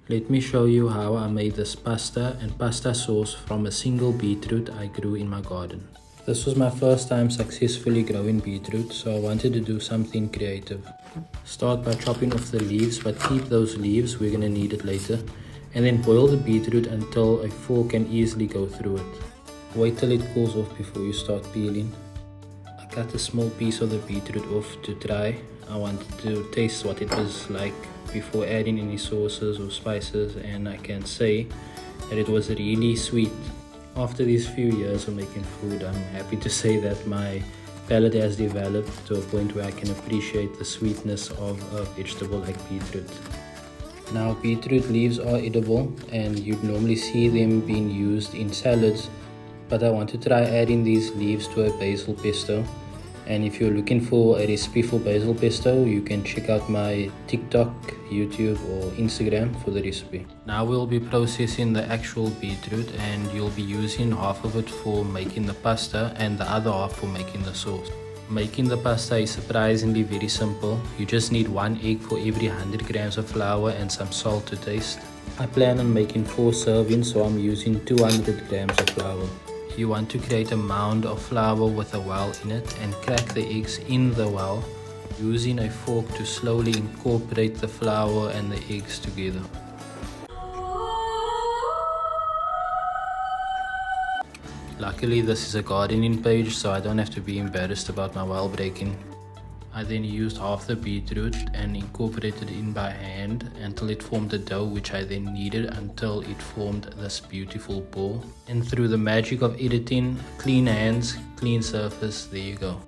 Let me show you how I made this pasta and pasta sauce from a single beetroot I grew in my garden. This was my first time successfully growing beetroot, so I wanted to do something creative. Start by chopping off the leaves, but keep those leaves, we're gonna need it later. And then boil the beetroot until a fork can easily go through it. Wait till it cools off before you start peeling. I cut a small piece of the beetroot off to try. I wanted to taste what it was like before adding any sauces or spices, and I can say that it was really sweet. After these few years of making food, I'm happy to say that my palate has developed to a point where I can appreciate the sweetness of a vegetable like beetroot. Now, beetroot leaves are edible and you'd normally see them being used in salads, but I want to try adding these leaves to a basil pesto. And if you're looking for a recipe for basil pesto, you can check out my TikTok, YouTube or Instagram for the recipe. Now we'll be processing the actual beetroot, and you'll be using half of it for making the pasta and the other half for making the sauce. Making the pasta is surprisingly very simple. You just need 1 egg for every 100 grams of flour and some salt to taste. I plan on making 4 servings, so I'm using 200 grams of flour. You want to create a mound of flour with a well in it and crack the eggs in the well, using a fork to slowly incorporate the flour and the eggs together. Luckily, this is a gardening page, so I don't have to be embarrassed about my well breaking. I then used half the beetroot and incorporated it in by hand until it formed a dough, which I then kneaded until it formed this beautiful ball. And through the magic of editing, clean hands, clean surface, there you go.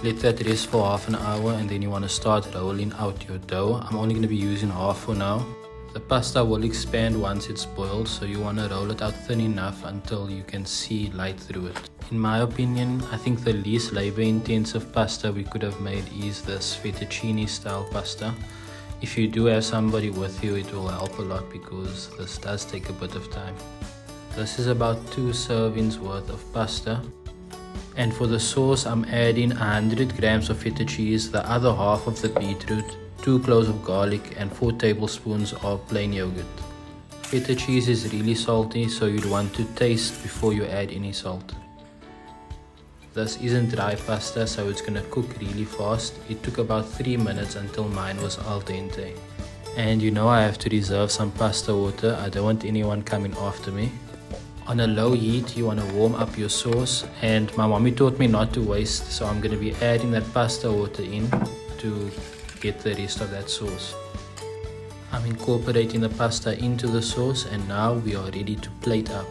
Let that rest for half an hour, and then you want to start rolling out your dough. I'm only going to be using half for now. The pasta will expand once it's boiled, so you want to roll it out thin enough until you can see light through it. In my opinion, I think the least labor intensive pasta we could have made is this fettuccine style pasta. If you do have somebody with you, it will help a lot because this does take a bit of time. This is about 2 servings worth of pasta. And for the sauce, I'm adding 100 grams of feta cheese, the other half of the beetroot, 2 cloves of garlic and 4 tablespoons of plain yogurt. Feta cheese is really salty, so you'd want to taste before you add any salt. This isn't dry pasta, so it's gonna cook really fast. It took about 3 minutes until mine was al dente. And you know I have to reserve some pasta water. I don't want anyone coming after me. On a low heat, you want to warm up your sauce, and my mommy taught me not to waste, so I'm gonna be adding that pasta water in to get the rest of that sauce. I'm incorporating the pasta into the sauce, and now we are ready to plate up.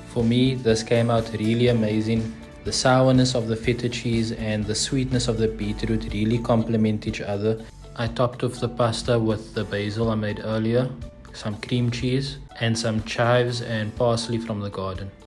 For me, this came out really amazing. The sourness of the feta cheese and the sweetness of the beetroot really complement each other. I topped off the pasta with the basil I made earlier, some cream cheese, and some chives and parsley from the garden.